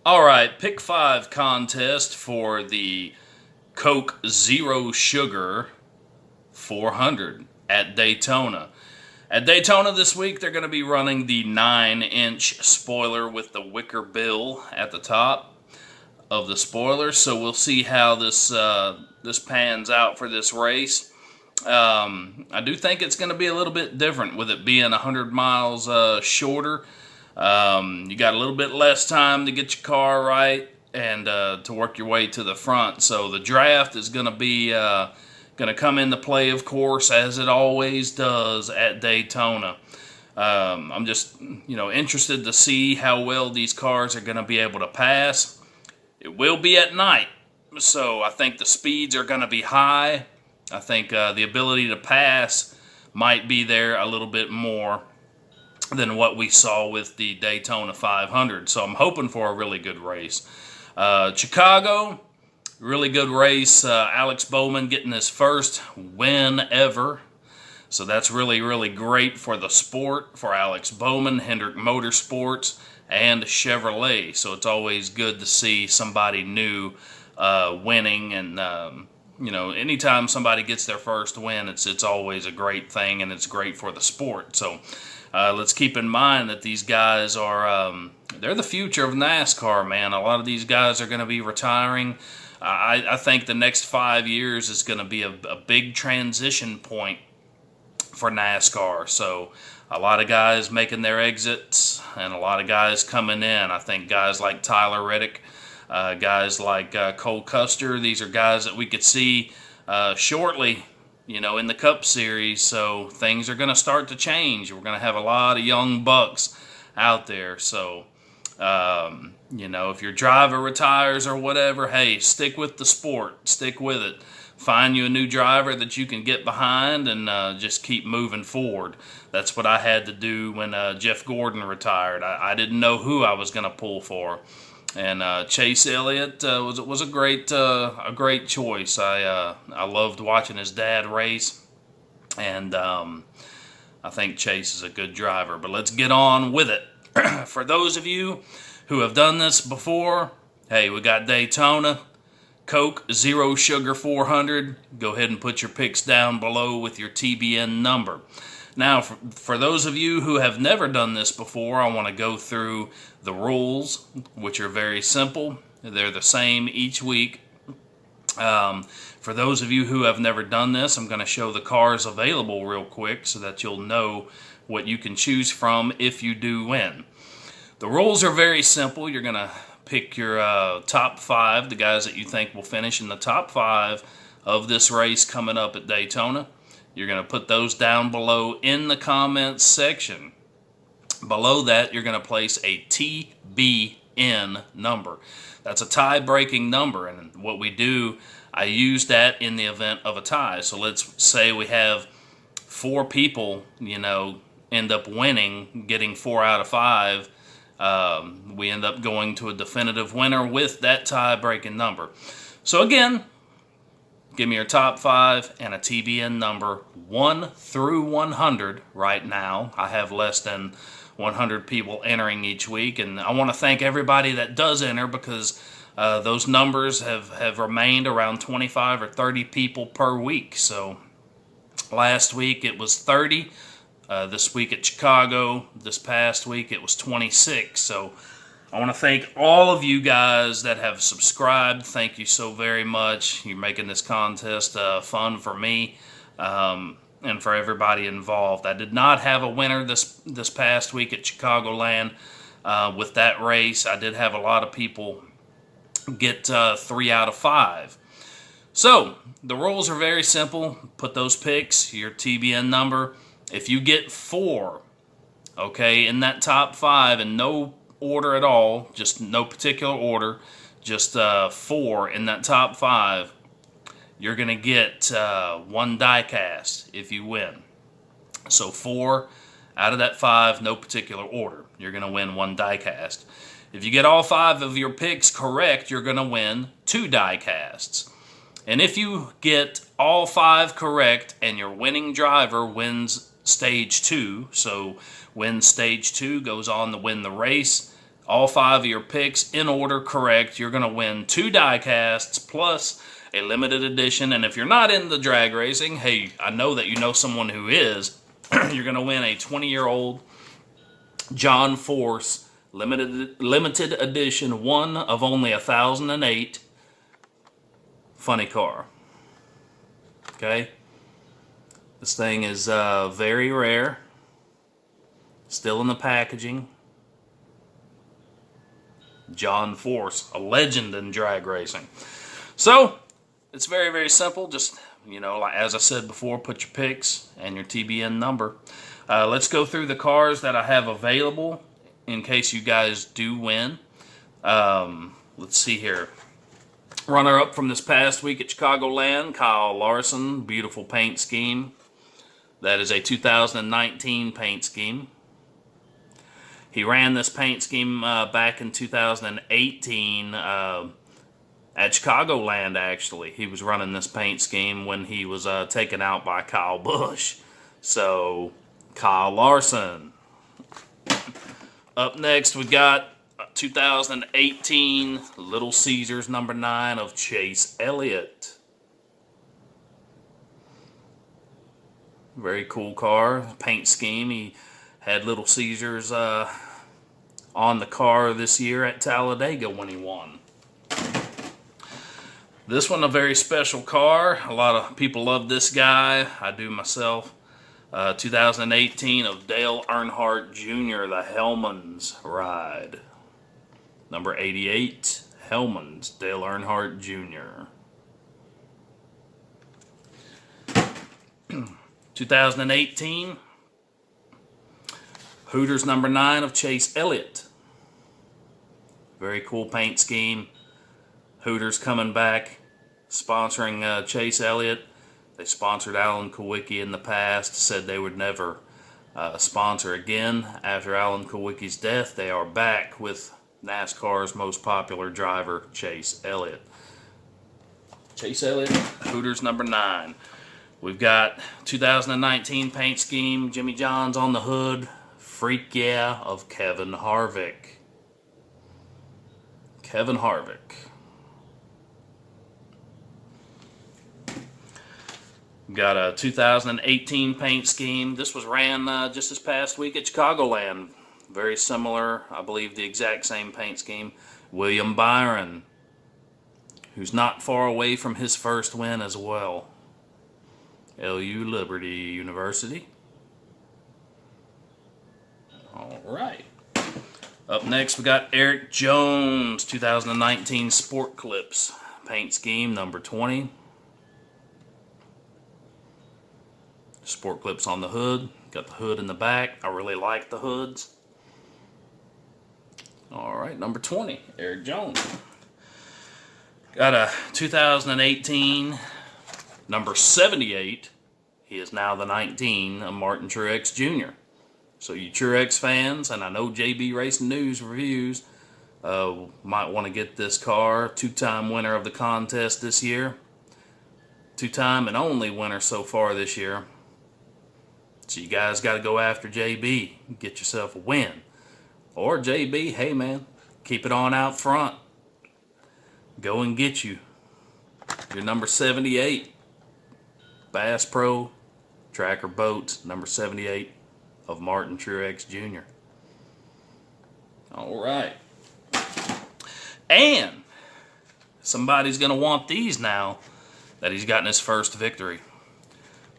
All right, pick five contest for the Coke Zero Sugar 400 at Daytona. At Daytona this week, they're going to be running the 9-inch spoiler with the wicker bill at the top of the spoiler. So we'll see how this pans out for this race. I do think it's going to be a little bit different with it being 100 miles shorter. You got a little bit less time to get your car right and to work your way to the front. So the draft is going to be going to come into play, of course, as it always does at Daytona. I'm just interested to see how well these cars are going to be able to pass. It will be at night, so I think the speeds are going to be high. I think the ability to pass might be there a little bit more than what we saw with the Daytona 500. So I'm hoping for a really good race. Chicago, really good race. Alex Bowman getting his first win ever. So that's really, really great for the sport, for Alex Bowman, Hendrick Motorsports, and Chevrolet. So it's always good to see somebody new winning. And, anytime somebody gets their first win, it's always a great thing, and it's great for the sport. So let's keep in mind that these guys are, they're the future of NASCAR, man. A lot of these guys are going to be retiring. I think the next 5 years is going to be a big transition point for NASCAR. So a lot of guys making their exits and a lot of guys coming in. I think guys like Tyler Reddick, guys like Cole Custer, these are guys that we could see shortly, in the Cup Series. So things are going to start to change. We're going to have a lot of young bucks out there. So, if your driver retires or whatever, hey, stick with the sport. Stick with it. Find you a new driver that you can get behind and just keep moving forward. That's what I had to do when Jeff Gordon retired. I didn't know who I was going to pull for. And Chase Elliott was a great choice. I loved watching his dad race, and I think Chase is a good driver. But let's get on with it. For those of you who have done this before, hey, we got Daytona, Coke Zero Sugar 400. Go ahead and put your picks down below with your TBN number. Now, for those of you who have never done this before, I want to go through the rules, which are very simple. They're the same each week. For those of you who have never done this, I'm going to show the cars available real quick so that you'll know what you can choose from if you do win. The rules are very simple. You're going to pick your top five, the guys that you think will finish in the top five of this race coming up at Daytona. You're going to put those down below in the comments section. Below that, you're going to place a TBN number. That's a tie-breaking number, and what we do, I use that in the event of a tie. So let's say we have four people, end up winning, getting 4 out of 5. We end up going to a definitive winner with that tie-breaking number. So again, give me your top 5 and a TBN number 1 through 100 right now. I have less than 100 people entering each week, and I want to thank everybody that does enter because those numbers have remained around 25 or 30 people per week. So last week it was 30. This week at Chicago, this past week it was 26. So I want to thank all of you guys that have subscribed. Thank you so very much. You're making this contest fun for me and for everybody involved. I did not have a winner this past week at Chicagoland with that race. I did have a lot of people get 3 out of 5. So the rules are very simple. Put those picks, your TBN number. If you get 4, okay, in that top 5 in no order at all, just no particular order, just 4 in that top 5, you're going to get 1 diecast if you win. So 4 out of that 5, no particular order. You're going to win 1 diecast. If you get all 5 of your picks correct, you're going to win 2 diecasts. And if you get all 5 correct and your winning driver wins Stage 2, so wins Stage 2, goes on to win the race, all 5 of your picks in order correct, you're going to win 2 die casts plus a limited edition. And if you're not in the drag racing, hey, I know that you know someone who is. You're going to win a 20-year-old John Force limited edition, one of only 1,008 funny car. Okay? This thing is very rare. Still in the packaging. John Force, a legend in drag racing. So, it's very, very simple. Just, like as I said before, put your picks and your TBN number. Let's go through the cars that I have available in case you guys do win. Let's see here. Runner-up from this past week at Chicagoland, Kyle Larson. Beautiful paint scheme. That is a 2019 paint scheme. He ran this paint scheme back in 2018 at Chicagoland, actually. He was running this paint scheme when he was taken out by Kyle Busch. So, Kyle Larson. Up next, we got 2018 Little Caesars number 9 of Chase Elliott. Very cool car, paint scheme. He had Little Caesars on the car this year at Talladega when he won. This one, a very special car. A lot of people love this guy. I do myself. 2018 of Dale Earnhardt Jr., the Hellman's ride. Number 88, Hellman's, Dale Earnhardt Jr. 2018 Hooters number 9 of Chase Elliott. Very cool paint scheme. Hooters coming back, sponsoring Chase Elliott. They sponsored Alan Kulwicki in the past, said they would never sponsor again. After Alan Kulwicki's death, they are back with NASCAR's most popular driver, Chase Elliott. Chase Elliott, Hooters number 9. We've got 2019 paint scheme, Jimmy John's on the hood. Freak Yeah of Kevin Harvick. Kevin Harvick. Got a 2018 paint scheme. This was ran just this past week at Chicagoland. Very similar, I believe the exact same paint scheme. William Byron, who's not far away from his first win as well. LU Liberty University. All right. Up next, we got Eric Jones, 2019 Sport Clips paint scheme, number 20. Sport Clips on the hood. Got the hood in the back. I really like the hoods. All right, number 20, Eric Jones. Got a 2018 number 78. He is now the 19, Martin Truex Jr. So you Truex fans, and I know JB Racing News reviews, might want to get this car. 2-time winner of the contest this year. 2-time and only winner so far this year. So you guys got to go after JB. Get yourself a win. Or JB, hey man, keep it on out front. Go and get you your number 78. Bass Pro Tracker Boats, number 78 of Martin Truex Jr. All right. And somebody's going to want these now that he's gotten his first victory.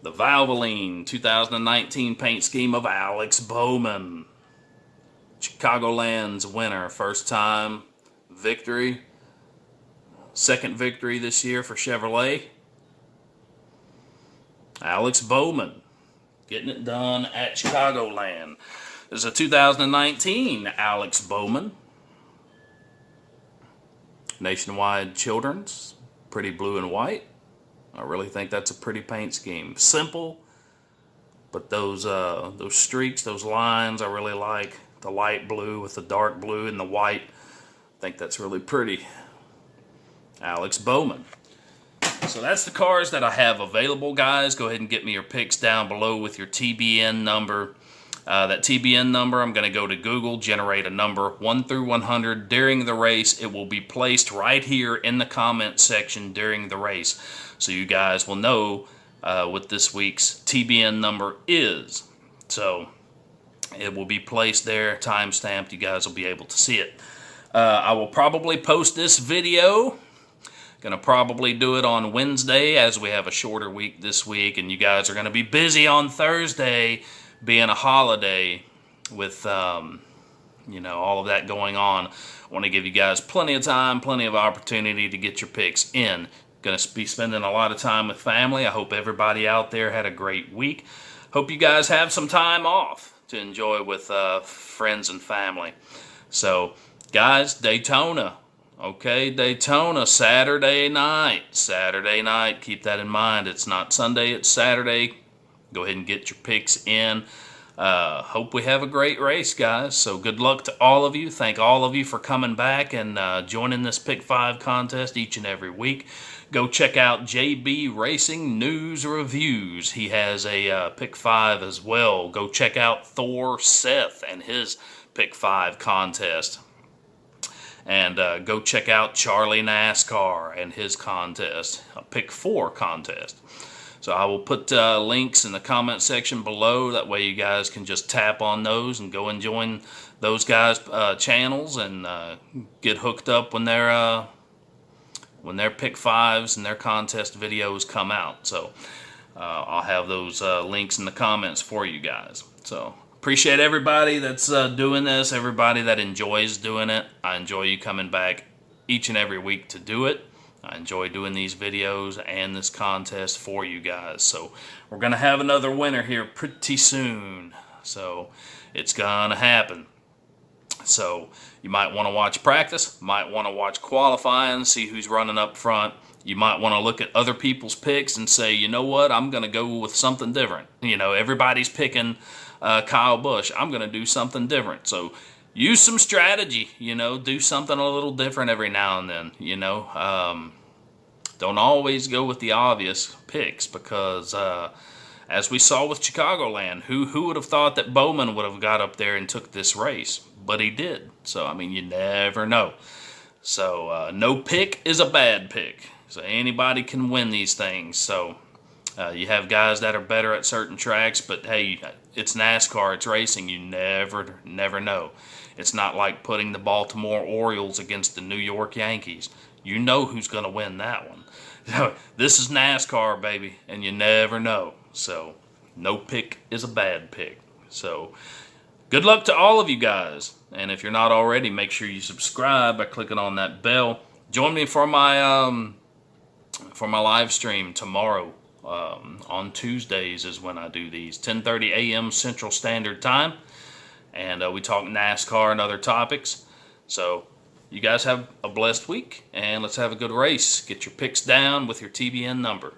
The Valvoline 2019 paint scheme of Alex Bowman. Chicagoland's winner. First time victory. Second victory this year for Chevrolet. Alex Bowman getting it done at Chicagoland. This is a 2019 Alex Bowman. Nationwide Children's. Pretty blue and white. I really think that's a pretty paint scheme. Simple, but those streaks, those lines, I really like. The light blue with the dark blue and the white. I think that's really pretty. Alex Bowman. So that's the cars that I have available, guys. Go ahead and get me your picks down below with your TBN number. That TBN number, I'm going to go to Google, generate a number 1 through 100 during the race. It will be placed right here in the comment section during the race. So you guys will know what this week's TBN number is. So it will be placed there, time-stamped. You guys will be able to see it. I will probably post this video. Gonna probably do it on Wednesday, as we have a shorter week this week, and you guys are gonna be busy on Thursday, being a holiday with you know, all of that going on. I want to give you guys plenty of time, plenty of opportunity to get your picks in. Gonna be spending a lot of time with family. I hope everybody out there had a great week. Hope you guys have some time off to enjoy with friends and family. So guys, Daytona. Okay, Daytona, Saturday night. Saturday night, keep that in mind. It's not Sunday, it's Saturday. Go ahead and get your picks in. Hope we have a great race, guys. So good luck to all of you. Thank all of you for coming back and joining this Pick 5 contest each and every week. Go check out JB Racing News Reviews. He has a Pick 5 as well. Go check out Thor Seth and his Pick 5 contest. And go check out Charlie NASCAR and his contest, a Pick 4 contest. So I will put links in the comment section below. That way you guys can just tap on those and go and join those guys' channels and get hooked up when their Pick 5s and their contest videos come out. So I'll have those links in the comments for you guys. So appreciate everybody that's doing this, everybody that enjoys doing it. I enjoy you coming back each and every week to do it. I enjoy doing these videos and this contest for you guys. So we're going to have another winner here pretty soon. So it's going to happen. So you might want to watch practice, might want to watch qualifying, see who's running up front. You might want to look at other people's picks and say, you know what, I'm going to go with something different. You know, everybody's picking Kyle Busch. I'm going to do something different. So use some strategy, you know, do something a little different every now and then, you know. Don't always go with the obvious picks because, as we saw with Chicagoland, who would have thought that Bowman would have got up there and took this race? But he did. So, I mean, you never know. So, no pick is a bad pick. So, anybody can win these things. So, you have guys that are better at certain tracks, but hey, it's NASCAR, it's racing. You never know. It's not like putting the Baltimore Orioles against the New York Yankees. You know who's going to win that one. This is NASCAR, baby, and you never know. So, no pick is a bad pick. So, good luck to all of you guys. And if you're not already, make sure you subscribe by clicking on that bell. Join me for my live stream tomorrow. On Tuesdays is when I do these, 10:30 a.m. Central Standard Time, and we talk NASCAR and other topics. So you guys have a blessed week, and let's have a good race. Get your picks down with your TBN number.